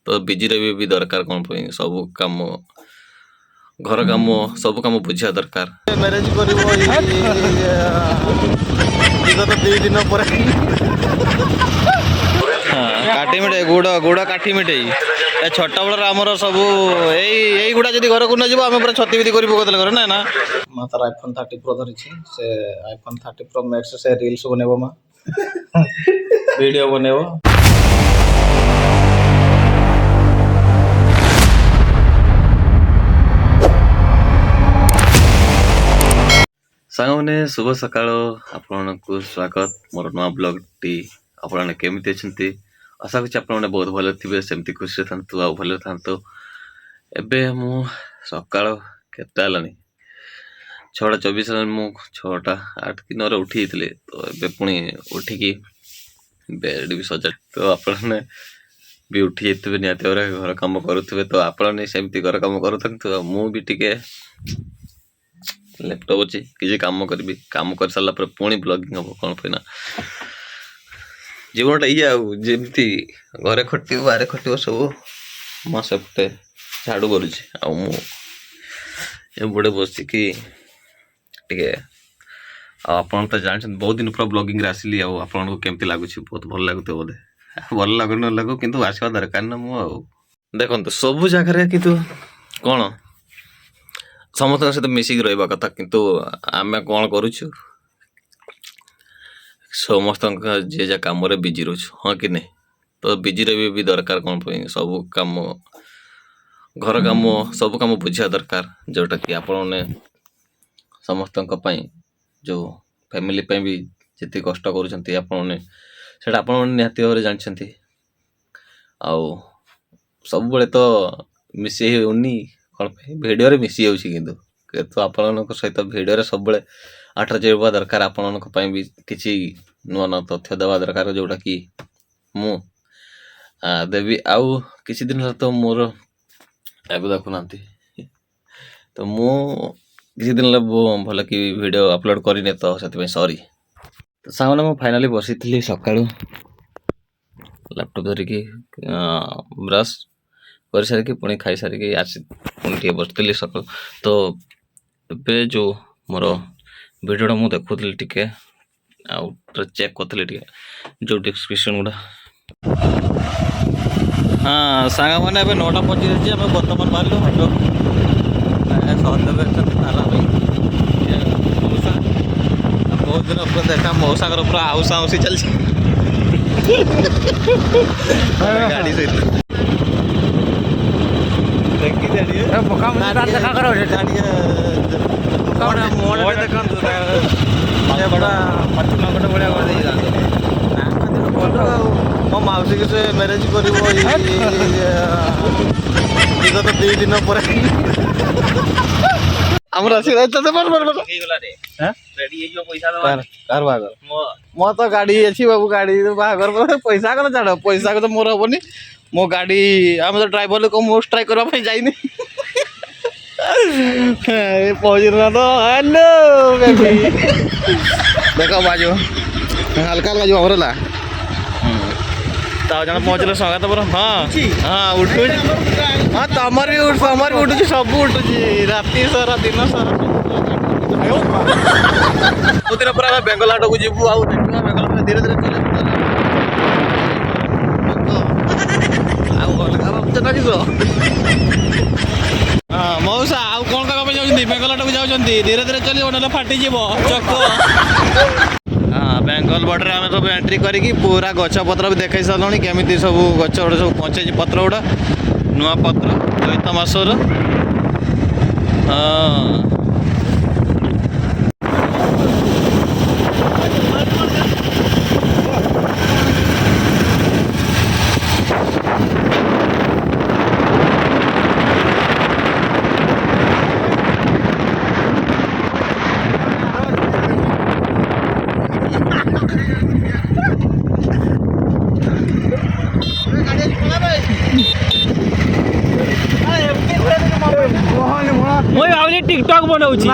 तो बिजी रही भी दरकार कौन पे सब काम घर काम सब काम बुझा दरकार मैरिज कर विगत 2 दिन पर काठी मिठाई गुड़ गुड़ काठी मिठाई छोटा बेलर आमर सब यही गुड़ा जब घर को न आम पूरा छती बिधि कर पकड़ घर ना ना माँ तार iPhone 30 Pro धरी से iPhone 30 Pro Max से रील्स बनेबो माँ वीडियो बनेबो सांगने शुभ सकाळ आपण को स्वागत मोर नवा ब्लॉग टी आपण केमिति अछंती आशा करछि आपण बहुत भले थिबे सेमति खुशी थांतु आ भले थांतु एबे मु सकाळ केता लानी 6:24 मु 6:08 कि 9 उठी थिले तो एबे पुणी उठी की बेड भी सजा तो आपण भी उठी जेतबे नियाते और घर काम करूथबे तो आपण सेमति घर काम करूथंतु मु भी टिके लैपटॉप अच्छी किसी काम करी काम कर सारा पर पुणी ब्लॉगिंग हम कौन पे ना जीवनटा ये जमती घरे खट बाहर खट सब माँ सेपटे झाड़ू करुचे बसिकी आपन तो जानते बहुत दिन पूरा ब्लॉगिंग आसली आपन को केमती लगुच बहुत भल लगुते बोधे भल लगु न लगु किंतु आसवा दरकार ना मु देखो सब जगह किंतु कौन समस्त सहित मिसिक रहा कथा किंतु आम कौन करुचु समस्त जे जा कम बिजी रोच हाँ कि नहीं तो बिजी रही भी दरकार कौन पे सब काम घर काम सब काम बुझा दरकार जोटा कि आपण समस्त जो फैमिली भी जिते कष्ट कर निहाती भाव जानते आउ सब बड़े तो मिसी होनी कौन भिडियो मिसी जाऊँ आपण सहित भिडियो सब आठ जावा दरकार आपण भी किसी नुआ नुआ तथ्य देवा दरकार जोटा कि मु देवी आउ किसी दिन तो मोर एवं देखुना तो मु किसी दिन भल कि वीडियो अपलोड करनी तो से सॉरी तो सामने मुझे फाइनाली बसी थी सका लैपटॉप धरिकी ब्रश कर सारिकी पुणी खाई सारिकी आसी पुणी बसती सका तो ए जो मोर वीडियो मुझे देखुली टिके चेक करी जो डिस्क्रिप्शन गुड़ा हाँ सांग मैंने 9:25 आम बर्तमान बाहर मौसा बहुत दिन पूरा देखा मौसा पूरा आउसा आउसी चलती गाड़ी सहित मो मौसी के से मैरिज कर विगत 2 दिन पर मो तो गाड़ी अच्छी बाबू गाड़ी बाहर पैसा कल छाड़ पैसा तो मोर हेनी मो गाड़ी आम तो ड्राइवर को मोस्ट ट्राई करने जाइनी पहुँचना तो हेलो बेबी देख बाजो हल्का हल्का जो हमारा जन पहुँचले स्वागत पर हाँ हाँ उठू हाँ तमर भी उठू सब उठू राति सारा दिन सारा दिन पूरा बेंगल हाट को जीवु आउ देखा बेंगल धीरे धीरे हाँ मौसा आउ कौन करने जाऊँ बेंगल हाट को जाऊँ धीरे धीरे चलो ना फाटी चक हाँ बेंगल बॉर्डर आम सब एंट्री करके पूरा गछ पत्र भी देखा सारे केमी सब गछ गुड़ा सब पहुँचे पत्र गुड़ा नुआ पत्र चैत मासर हाँ मुई भावली टिकटॉक बनाऊची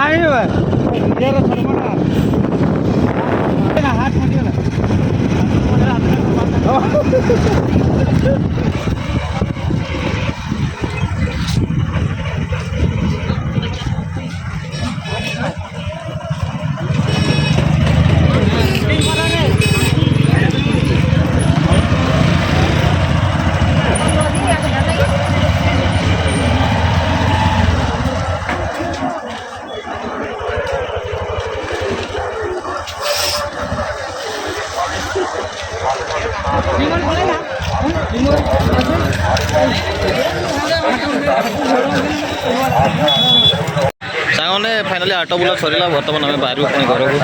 ହାଟ ବୁଲା ସରିଲା ବର୍ତ୍ତମାନ ଆମେ ବାହାରିବୁ ପୁଣି ଘରକୁ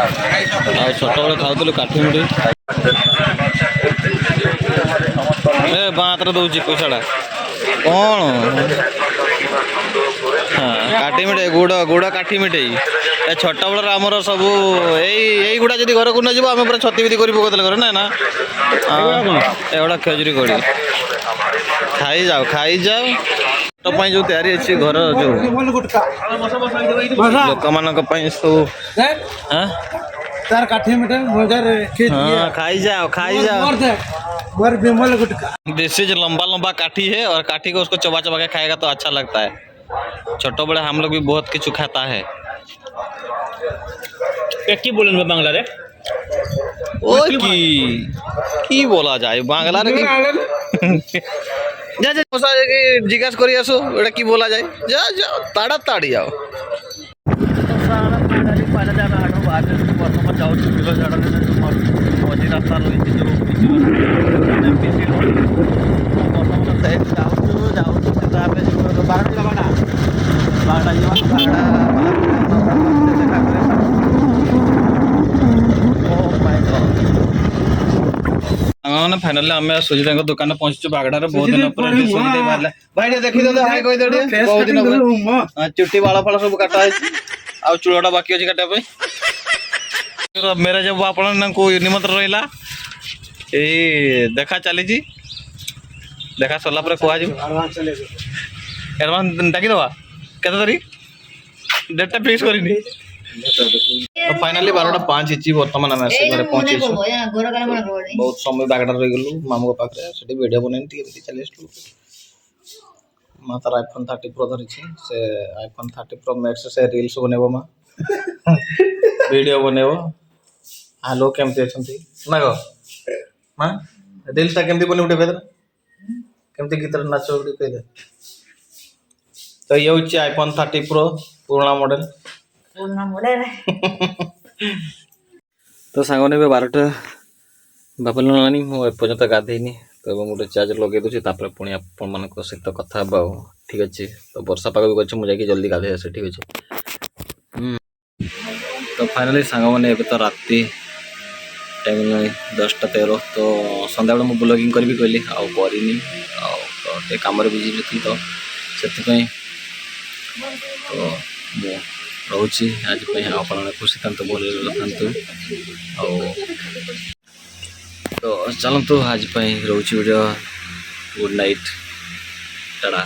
ଆଉ ଛୋଟବେଳେ ଖାଉଥିଲୁ କାଠି ମୁଠି ଏ ବାଁ ହାତରେ ଦେଉଛି ପଇସାଟା କ'ଣ ହଁ କାଠି ମିଠେଇ ଗୁଡ଼ କାଠି ମିଠେଇ ଏ ଛୋଟବେଳର ଆମର ସବୁ ଏଇଗୁଡ଼ା ଯଦି ଘରକୁ ନେଇଯିବ ଆମେ ପୁରା ଛତିବିଧି କରି ପକାଉଥିଲେ ଘରେ ନା ଏଗୁଡ଼ା ଖେଜୁରୀ କୋଳି ଖାଇଯାଅ ତ ପାଇଁ ଯେଉଁ ତିଆରି ଅଛି ଘର ଯେଉଁ ଲୋକମାନଙ୍କ ପାଇଁ ସବୁ तार काठी मिठाई मजार हाँ खाई जाओ दिस इज लंबा लंबा काठी है और काठी को उसको चबा चबा के खाएगा तो अच्छा लगता है छोटे बड़े हम लोग भी बहुत कुछ खाता है की बोलन में बांग्ला रे ओ की बोला जाए बांग्ला रे जा जिज्ञासा करी आसो एटा की बोला जाए जा जाओ ताड़ी जाओ ବର୍ତ୍ତମାନ ଯାଉଛି ବିଲ ଝାଡ଼ରେ ମଝି ରାସ୍ତା ରହିଛି ଯେଉଁ ବର୍ତ୍ତମାନ ଯାଉଛୁ ସେଟା ଆମେ ବାରଟା ଯିବା ସାଙ୍ଗମାନେ ଫାଇନାଲି ଆମେ ସୁଜିତାଙ୍କ ଦୋକାନରେ ପହଞ୍ଚିଛୁ ବାଗଡ଼ାରେ ବହୁତ ଦିନ ପରେ ସୁଜିତା ବାହାରିଲା ଭାଇ ଟିକେ ଦେଖିଦିଅନ୍ତୁ ହାଇ କହିଦିଅ ଟିକେ ବହୁତ ଦିନ ପରେ ଚୁଟି ବାଳ ଫାଳ ସବୁ କାଟା ହେଇଛି ଆଉ ଚୂଳଟା ବାକି ଅଛି କାଟିବା ପାଇଁ ମ୍ୟାରେଜ୍ ହେବ ଆପଣଙ୍କୁ ନିମନ୍ତ୍ରଣ ରହିଲା ଏଇ ଦେଖା ଚାଲିଛି ଦେଖା ସରିଲା ପରେ କୁହାଯିବ ଆଡ଼ଭାନ୍ସ ଡାକିଦେବା କେତେ ତାରିଖ ଡେଟ୍ଟା ଫିକ୍ସ କରିନି ଫାଇନାଲି 12:05 ହେଇଛି ବର୍ତ୍ତମାନ ଆମେ ଆସି ଘରେ ପହଞ୍ଚିଛୁ ବହୁତ ସମୟ ବାଗଡ଼ାରେ ରହିଗଲୁ ମାମୁଙ୍କ ପାଖରେ ସେଠି ଭିଡ଼ିଓ ବନେଇନି ଟିକେ ଏମିତି ଚାଲି ଆସିଲୁ ମା ତାର iPhone 30 Pro ଧରିଛି ସେ iPhone 30 Pro Max ସେ ରିଲ୍ସ ବନେଇବ ମା ଭିଡ଼ିଓ ବନେଇବ ହ୍ୟାଲୋ କେମିତି ଅଛନ୍ତି ନା କହ ମା ରିଲ୍ସଟା କେମିତି ବନେଇବ ଟିକେ କହିଦେଲା କେମିତି ଗୀତରେ ନାଚ ଟିକେ କହିଦେ ତ ଇଏ ହେଉଛି iPhone 30 Pro ପୁରୁଣା ମଡ଼େଲ ତ ସାଙ୍ଗମାନେ ଏବେ 12ଟା ବାପିଲାଣି ମୁଁ ଏପର୍ଯ୍ୟନ୍ତ ଗାଧେଇନି ତ ଏବଂ ଗୋଟେ ଚାର୍ଜ ଲଗେଇ ଦେଉଛି ତାପରେ ପୁଣି ଆପଣମାନଙ୍କ ସହିତ କଥା ହେବା ଆଉ ଠିକ୍ ଅଛି ତ ବର୍ଷା ପାଗ ବି ଅଛି ମୁଁ ଯାଇକି ଜଲ୍ଦି ଗାଧେଇ ଆସେ ଠିକ୍ ଅଛି ତ ଫାଇନାଲି ସାଙ୍ଗମାନେ ଏବେ ତ ରାତି ଟାଇମ୍ 10:13 ତ ସନ୍ଧ୍ୟାବେଳେ ମୁଁ ବ୍ଲଗିଂ କରିବି କହିଲି ଆଉ କରିନି ଆଉ ତ ଟିକେ କାମରେ ବିଜି ଥିଲି ତ ସେଥିପାଇଁ ତ ମୁଁ ରହୁଛି ଆଜି ପାଇଁ ଆପଣମାନେ ଖୁସି ଥାନ୍ତୁ ଭଲରେ ଥାନ୍ତୁ ଆଉ ତ ଚାଲନ୍ତୁ ଆଜି ପାଇଁ ରହୁଛି ଭିଡ଼ିଓ ଗୁଡ୍ ନାଇଟ୍ ଟାଟା